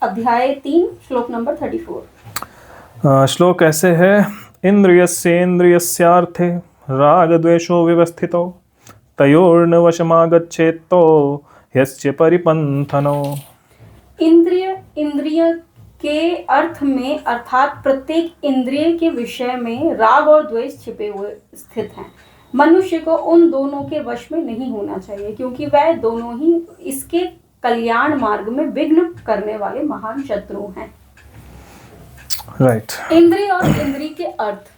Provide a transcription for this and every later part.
अध्याय 3 श्लोक नंबर 34। श्लोक ऐसे है, इंद्रियस्येन्द्रियस्यार्थे राग द्वेषो व्यवस्थितो तयोर्न वशमागच्छेत्तो यस्य परिपंथनो। इंद्रिय के अर्थ में अर्थात प्रत्येक इंद्रिय के विषय में राग और द्वेष छिपे हुए स्थित हैं। मनुष्य को उन दोनों के वश में नहीं होना चाहिए, क्योंकि वह दोनों ही इसके कल्याण मार्ग में विघ्न करने वाले महान शत्रु हैं। राइट। इंद्रिय और इंद्रिय के अर्थ,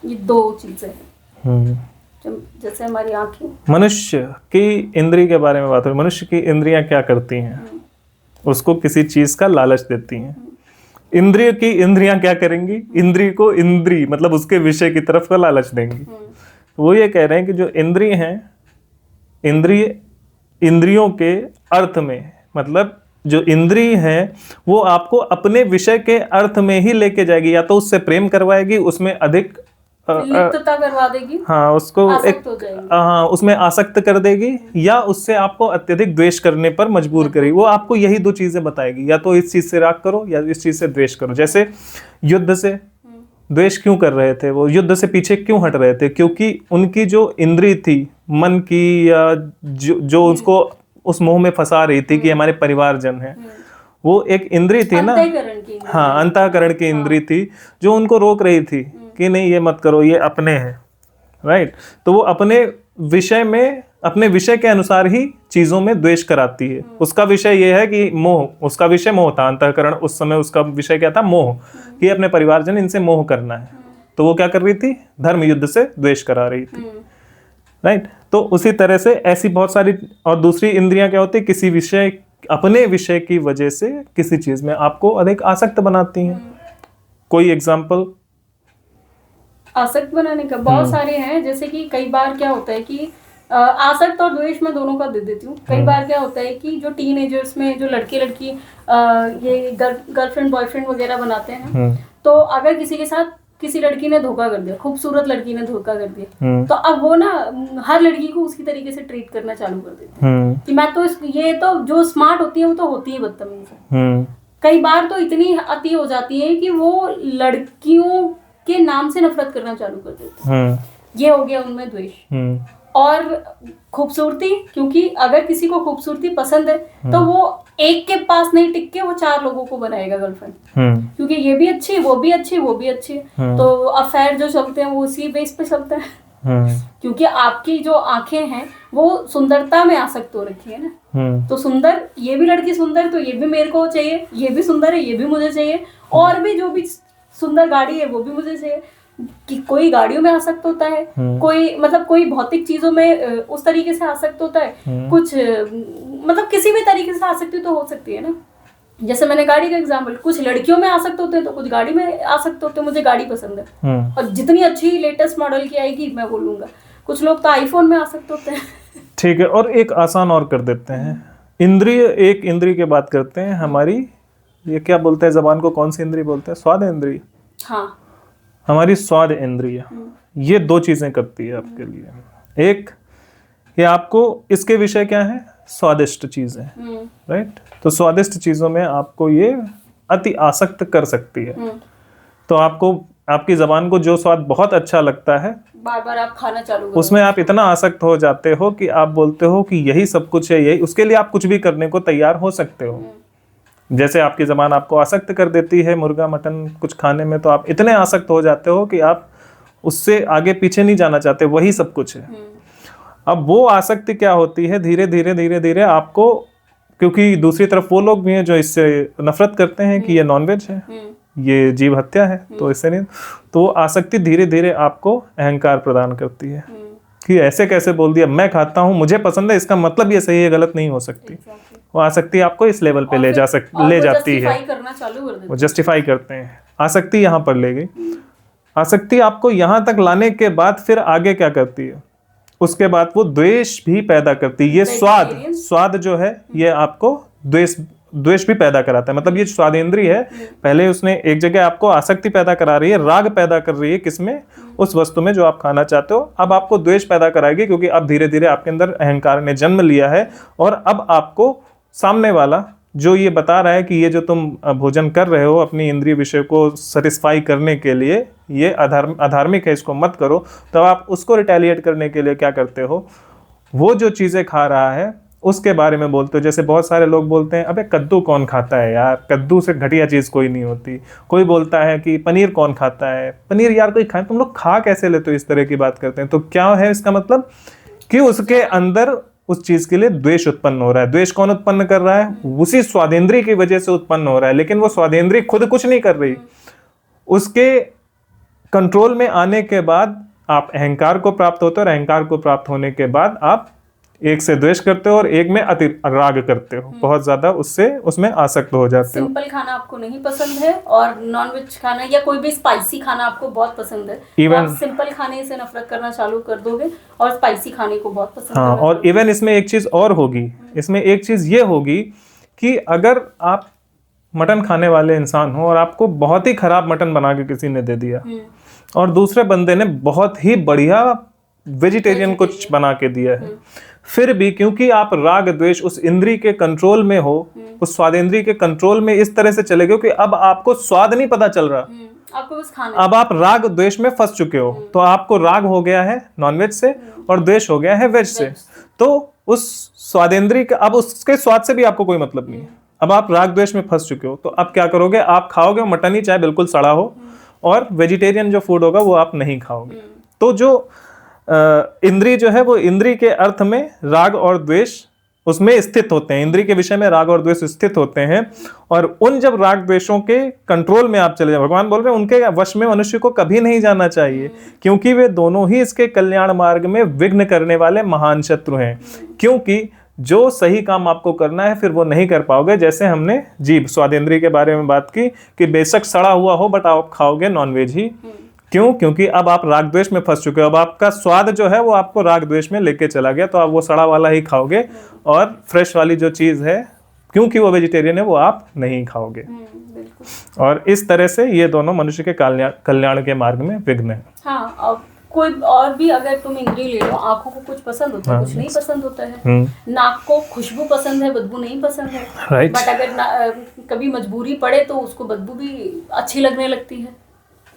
ये दो चीजें हैं। जैसे हमारी आंखें, मनुष्य की इंद्रिय के बारे में बात हो, मनुष्य की इंद्रियां क्या करती हैं? उसको किसी चीज का लालच देती हैं। इंद्रिय की इंद्रियां क्या करेंगी? इंद्रिय को इंद्रिय मतलब उसके विषय की तरफ का लालच देंगी। वो ये कह रहे हैं कि जो इंद्रिय हैं, इंद्रियों के अर्थ में मतलब जो इंद्रिय है वो आपको अपने विषय के अर्थ में ही लेके जाएगी, या तो उससे प्रेम करवाएगी, उसमें अधिक लिप्तता करवा देगी, हाँ उसको एक उसमें आसक्त कर देगी, या उससे आपको अत्यधिक द्वेष करने पर मजबूर करेगी। वो आपको यही दो चीजें बताएगी, या तो इस चीज से राग करो या इस चीज से द्वेष करो। जैसे युद्ध से द्वेष क्यों कर रहे थे, वो युद्ध से पीछे क्यों हट रहे थे? क्योंकि उनकी जो इंद्रिय थी मन की, या जो उसको उस मोह में फंसा रही थी कि हमारे परिवारजन है, वो एक इंद्रिय थी ना, हाँ अंतःकरण की इंद्रिय थी जो उनको रोक रही थी कि नहीं ये मत करो, ये अपने हैं। राइट। तो वो अपने विषय में, अपने विषय के अनुसार ही चीजों में द्वेष कराती है। उसका विषय ये है कि मोह, उसका विषय मोह था। अंतःकरण उस समय उसका विषय क्या था? मोह, कि अपने परिवारजन इनसे मोह करना है। तो वो क्या कर रही थी? धर्म युद्ध से द्वेष करा रही थी। राइट। तो उसी तरह से ऐसी बहुत सारी और दूसरी इंद्रियां क्या होती है? किसी विषय, अपने विषय की वजह से किसी चीज में आपको अधिक आसक्त बनाती हैं। कोई एग्जाम्पल? आसक्त बनाने का बहुत सारे हैं। जैसे कि कई बार क्या होता है कि आसक्त और द्वेष में दोनों का दे देती हूँ। कई बार क्या होता है कि जो टीनेजर्स में जो लड़के लड़की ये गर्लफ्रेंड बॉयफ्रेंड वगैरह बनाते हैं, तो अगर किसी के साथ किसी लड़की ने धोखा कर दिया, खूबसूरत लड़की ने धोखा कर दिया, तो अब वो ना हर लड़की को उसी तरीके से ट्रीट करना चालू कर देती है कि मैं तो ये तो जो स्मार्ट होती है वो तो होती है बदतमीज। कई बार तो इतनी अति हो जाती है कि वो लड़कियों के नाम से नफरत करना चालू कर देते हैं। ये हो गया उनमें द्वेष। और खूबसूरती, क्योंकि अगर किसी को खूबसूरती पसंद है तो वो एक के पास नहीं टिक के वो 4 लोगों को बनाएगा गर्लफ्रेंड, क्योंकि ये भी अच्छी, वो भी अच्छी, वो भी अच्छी। तो अफेयर जो चलते हैं वो उसी बेस पे चलता है। क्योंकि आपकी जो आंखें हैं वो सुंदरता में आसक्त हो रखी है ना। तो सुंदर, ये भी लड़की सुंदर, तो ये भी मेरे को चाहिए, ये भी सुंदर है, ये भी मुझे चाहिए, और भी जो भी सुंदर गाड़ी है वो भी मुझे चाहिए। कि कोई गाड़ियों में आसक्त होता है, कोई मतलब कोई भौतिक चीजों में उस तरीके से आसक्त होता है, कुछ मतलब किसी भी तरीके से आसक्ति तो हो सकती है ना। जैसे मैंने गाड़ी का एग्जांपल, कुछ लड़कियों में आसक्त होते हैं तो कुछ गाड़ी में आसक्त होते हैं। मुझे गाड़ी पसंद है और जितनी अच्छी लेटेस्ट मॉडल की आएगी मैं बोलूंगा। कुछ लोग तो आईफोन में आसक्त होते हैं। ठीक है, और एक आसान और कर देते हैं। इंद्रिय, एक इंद्रिय की बात करते हैं हमारी, ये क्या बोलते हैं जबान को, कौन सी इंद्रिय बोलते हैं? स्वाद इंद्रिय। हाँ, हमारी स्वाद इंद्रिय ये 2 चीजें करती है आपके लिए। एक, ये आपको इसके विषय क्या है? स्वादिष्ट चीजें। राइट। तो स्वादिष्ट चीजों में आपको ये अति आसक्त कर सकती है। तो आपको, आपकी जबान को जो स्वाद बहुत अच्छा लगता है, बार बार आप खाना चालू करो, उसमें आप इतना आसक्त हो जाते हो कि आप बोलते हो कि यही सब कुछ है, यही, उसके लिए आप कुछ भी करने को तैयार हो सकते हो। जैसे आपकी जबान आपको आसक्त कर देती है मुर्गा मटन कुछ खाने में, तो आप इतने आसक्त हो जाते हो कि आप उससे आगे पीछे नहीं जाना चाहते, वही सब कुछ है। अब वो आसक्ति क्या होती है? धीरे धीरे धीरे धीरे आपको, क्योंकि दूसरी तरफ वो लोग भी हैं जो इससे नफरत करते हैं कि ये नॉनवेज है, ये जीव हत्या है, तो इससे नहीं, तो वो आसक्ति धीरे धीरे आपको अहंकार प्रदान करती है कि ऐसे कैसे बोल दिया, मैं खाता हूँ, मुझे पसंद है, इसका मतलब ये सही है गलत नहीं हो सकती। वो आसक्ति आपको इस लेवल पे ले जाती है, वो जस्टिफाई करते हैं। आसक्ति यहाँ पर ले गई। आसक्ति आपको यहाँ तक लाने के बाद फिर आगे क्या करती है? उसके बाद वो द्वेष भी पैदा करती है। ये स्वाद जो है ये आपको द्वेष भी पैदा कराता है। मतलब ये स्वादेंद्रिय है, पहले उसने एक जगह आपको आसक्ति पैदा करा रही है, राग पैदा कर रही है किसमें? उस वस्तु में जो आप खाना चाहते हो। अब आपको द्वेष पैदा कराएगी, क्योंकि अब धीरे धीरे आपके अंदर अहंकार ने जन्म लिया है और अब आपको सामने वाला जो ये बता रहा है कि ये जो तुम भोजन कर रहे हो अपनी इंद्रिय विषय को सेटिस्फाई करने के लिए, ये अधार्मिक है, इसको मत करो, तो आप उसको रिटेलिएट करने के लिए क्या करते हो, वो जो चीज़ें खा रहा है उसके बारे में बोलते हो। जैसे बहुत सारे लोग बोलते हैं अबे कद्दू कौन खाता है यार, कद्दू से घटिया चीज़ कोई नहीं होती। कोई बोलता है कि पनीर कौन खाता है, पनीर यार कोई खाए, तुम लोग खा कैसे लेते हो, इस तरह की बात करते हैं। तो क्या है इसका मतलब कि उसके अंदर उस चीज़ के लिए द्वेष उत्पन्न हो रहा है। द्वेष कौन उत्पन्न कर रहा है, उसी स्वादेंद्री की वजह से उत्पन्न हो रहा है, लेकिन वो स्वादेंद्री खुद कुछ नहीं कर रही। उसके कंट्रोल में आने के बाद आप अहंकार को प्राप्त होते हो, और अहंकार को प्राप्त होने के बाद आप एक से द्वेष करते हो और एक में अति राग करते हो, बहुत ज्यादा उससे उसमें आसक्त हो जाते हो। सिंपल खाना आपको नहीं पसंद है और नॉनवेज खाना या कोई भी स्पाइसी खाना आपको बहुत पसंद है, Even- आप सिंपल खाने से नफरत करना चालू कर दोगे और स्पाइसी खाने को बहुत पसंद हाँ, करना और इवन इसमें एक चीज और होगी, इसमें एक चीज ये होगी कि अगर आप मटन खाने वाले इंसान हो और आपको बहुत ही खराब मटन बना के किसी ने दे दिया और दूसरे बंदे ने बहुत ही बढ़िया वेजिटेरियन कुछ बना के दिया है, फिर भी क्योंकि आप राग द्वेष उस इंद्री के कंट्रोल में हो, उस स्वादेंद्री के कंट्रोल में इस तरह से चले गए कि अब आपको स्वाद नहीं पता चल रहा, आपको बस खाना, अब आप राग द्वेष में फंस चुके हो। तो आपको राग हो गया है नॉनवेज से और द्वेष हो गया है वेज से। तो उस स्वादेंद्री का अब उसके स्वाद से भी आपको कोई मतलब नहीं है, अब आप राग द्वेष में फंस चुके हो। तो अब क्या करोगे, आप खाओगे मटन ही चाहे बिल्कुल सड़ा हो, और वेजिटेरियन जो फूड होगा वो आप नहीं खाओगे। तो जो इंद्री जो है वो इंद्री के अर्थ में राग और द्वेष उसमें स्थित होते हैं, इंद्री के विषय में राग और द्वेष स्थित होते हैं। और उन जब राग द्वेषों के कंट्रोल में आप चले जाओ, भगवान बोल रहे हैं उनके वश में मनुष्य को कभी नहीं जाना चाहिए, क्योंकि वे दोनों ही इसके कल्याण मार्ग में विघ्न करने वाले महान शत्रु हैं। क्योंकि जो सही काम आपको करना है फिर वो नहीं कर पाओगे। जैसे हमने जीभ स्वादेंद्री के बारे में बात की कि बेशक सड़ा हुआ हो बट आप खाओगे नॉनवेज ही, क्यों, क्योंकि अब आप राग द्वेष में फंस चुके हो। अब आपका स्वाद जो है वो आपको राग द्वेष में लेके चला गया, तो आप वो सड़ा वाला ही खाओगे और फ्रेश वाली जो चीज है, क्योंकि वो वेजिटेरियन है, वो आप नहीं खाओगे। और इस तरह से ये दोनों मनुष्य के कल्याण के मार्ग में विघ्न है। हाँ, और कोई और भी अगर तुम इंद्रिय ले लो, आंखों को कुछ पसंद होता है, कुछ नहीं पसंद होता है, नाक को खुशबू पसंद है, बदबू नहीं पसंद है, बट अगर कभी मजबूरी पड़े तो उसको बदबू भी अच्छी लगने लगती है,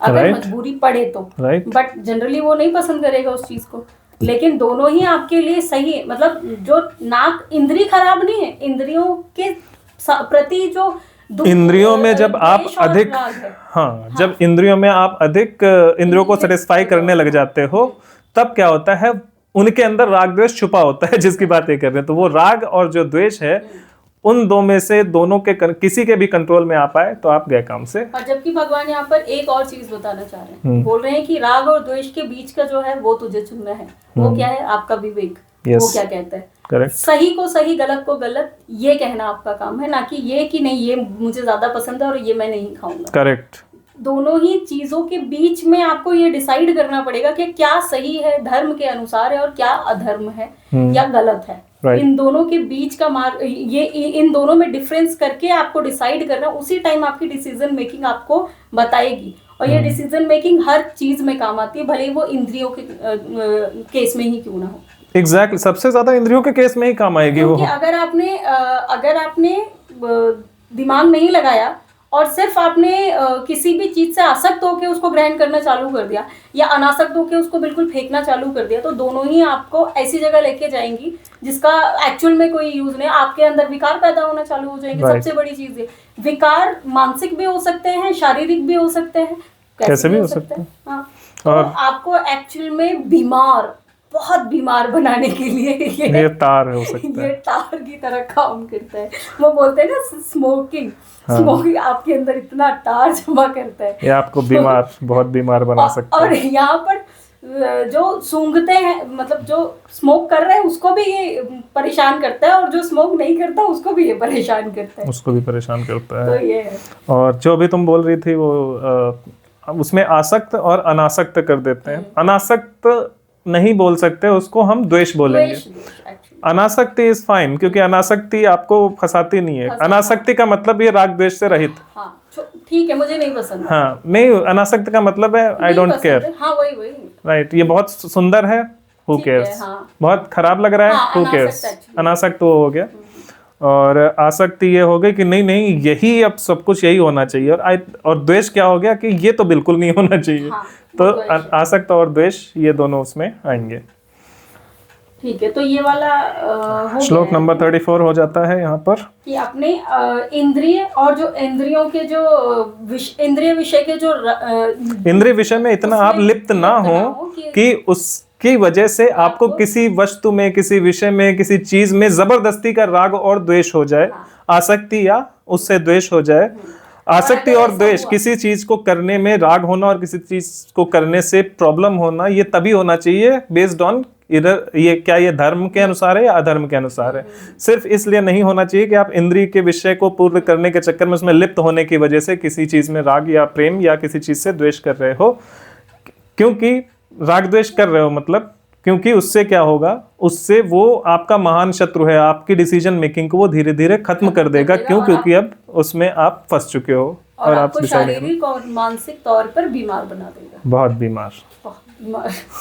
अगर मजबूरी पड़े तो, बट जनरली वो नहीं पसंद करेगा उस चीज को। लेकिन दोनों ही आपके लिए सही है, मतलब जो नाक इंद्री खराब नहीं है, इंद्रियों के प्रति जो इंद्रियों में जब आप अधिक जब इंद्रियों में आप अधिक इंद्रियों को सेटिस्फाई करने लग जाते हो, तब क्या होता है, उनके अंदर राग द्वेष छुपा होता है, जिसकी बात ये कर रहे हैं। तो वो राग और जो द्वेष है, उन दो में से दोनों के किसी के भी कंट्रोल में आ पाए तो आप गए काम से। और जबकि भगवान यहाँ पर एक और चीज बताना चाह रहे हैं, बोल रहे हैं कि राग और द्वेष के बीच का जो है वो तुझे चुनना है। वो क्या है, आपका विवेक। वो क्या कहता है, करेक्ट, सही को सही, गलत को गलत, ये कहना आपका काम है, ना कि ये कि नहीं ये मुझे ज्यादा पसंद है और ये मैं नहीं खाऊंगा। करेक्ट। दोनों ही चीजों के बीच में आपको ये डिसाइड करना पड़ेगा कि क्या सही है धर्म के अनुसार है और क्या अधर्म है या गलत है। इन दोनों के बीच का मार्ग, ये इन दोनों में डिफरेंस करके आपको डिसाइड करना, उसी टाइम आपकी डिसीजन मेकिंग आपको बताएगी। और ये डिसीजन मेकिंग हर चीज में काम आती है, भले ही वो इंद्रियों के केस में ही क्यों ना हो। एग्जैक्टली, सबसे ज्यादा इंद्रियों के केस में ही काम आएगी वो। अगर आपने दिमाग नहीं लगाया और सिर्फ आपने किसी भी चीज से आसक्त होकर उसको ग्रहण करना चालू कर दिया या अनासक्त होकर उसको बिल्कुल फेंकना चालू कर दिया, तो दोनों ही आपको ऐसी जगह लेके जाएंगी जिसका एक्चुअल में कोई यूज नहीं। आपके अंदर विकार पैदा होना चालू हो जाएंगे। सबसे बड़ी चीज है, विकार मानसिक भी हो सकते हैं, शारीरिक भी हो सकते हैं, कैसे भी हो सकते हैं। हाँ, तो आपको एक्चुअल में बहुत बीमार बनाने के लिए ये तार हो सकता है, ये तार की तरह काम करता है। वो बोलते हैं ना स्मोकिंग, स्मोकिंग आपके अंदर इतना तार जमा करता है, ये आपको बहुत बीमार बना सकता है। और यहाँ पर जो सूंघते हैं, मतलब जो स्मोक कर रहे हैं उसको भी ये परेशान करता है, और जो स्मोक नहीं करता उसको भी ये परेशान करता है, उसको भी परेशान करता है। तो ये है। और जो भी तुम बोल रही थी वो उसमें आसक्त और अनासक्त कर देते हैं। अनासक्त नहीं बोल सकते, उसको हम द्वेष बोलेंगे। अनासक्ति इज फाइन, क्योंकि अनासक्ति आपको फंसाती नहीं है। अनासक्ति का मतलब ये राग द्वेष से रहित। ठीक है, मुझे नहीं पसंद। हाँ, नहीं, अनासक्त का मतलब है आई डोंट केयर। हाँ, वही राइट। ये बहुत सुंदर है, हु केयर्स। बहुत खराब लग रहा है, हु केयर्स। अनासक्त वो हो गया। और आसक्ति ये हो गई कि नहीं नहीं यही अब सब कुछ यही होना चाहिए, और द्वेष क्या हो गया कि ये तो बिल्कुल नहीं होना चाहिए। हाँ, तो द्वेष। आसक्त और द्वेष ये दोनों उसमें आएंगे। ठीक है, तो ये वाला हो श्लोक गया है नंबर 34 हो जाता है यहाँ पर कि अपने इंद्रिय और जो इंद्रियों के जो इंद्रिय विषय के जो इंद्रिय विषय में इतना आप लिप्त ना हो कि उसकी वजह से आपको किसी वस्तु में, किसी विषय में, किसी चीज में जबरदस्ती का राग और द्वेष हो जाए, आसक्ति या उससे द्वेष हो जाए। आसक्ति और द्वेष, किसी चीज को करने में राग होना और किसी चीज को करने से प्रॉब्लम होना, ये तभी होना चाहिए बेस्ड ऑन इधर ये क्या ये धर्म के अनुसार है या अधर्म के अनुसार है। सिर्फ इसलिए नहीं होना चाहिए कि आप इंद्रिय के विषय को पूर्ण करने के चक्कर में उसमें लिप्त होने की वजह से किसी चीज में राग या प्रेम या किसी चीज से द्वेष कर रहे हो। क्योंकि राग द्वेष कर रहे हो मतलब क्योंकि उससे क्या होगा, उससे वो आपका महान शत्रु है, आपकी डिसीजन मेकिंग को वो धीरे धीरे खत्म कर देगा। क्यों? क्योंकि अब उसमें आप फंस चुके हो और आप आपको शारीरिक और मानसिक तौर पर बीमार बना देगा, बहुत बीमार।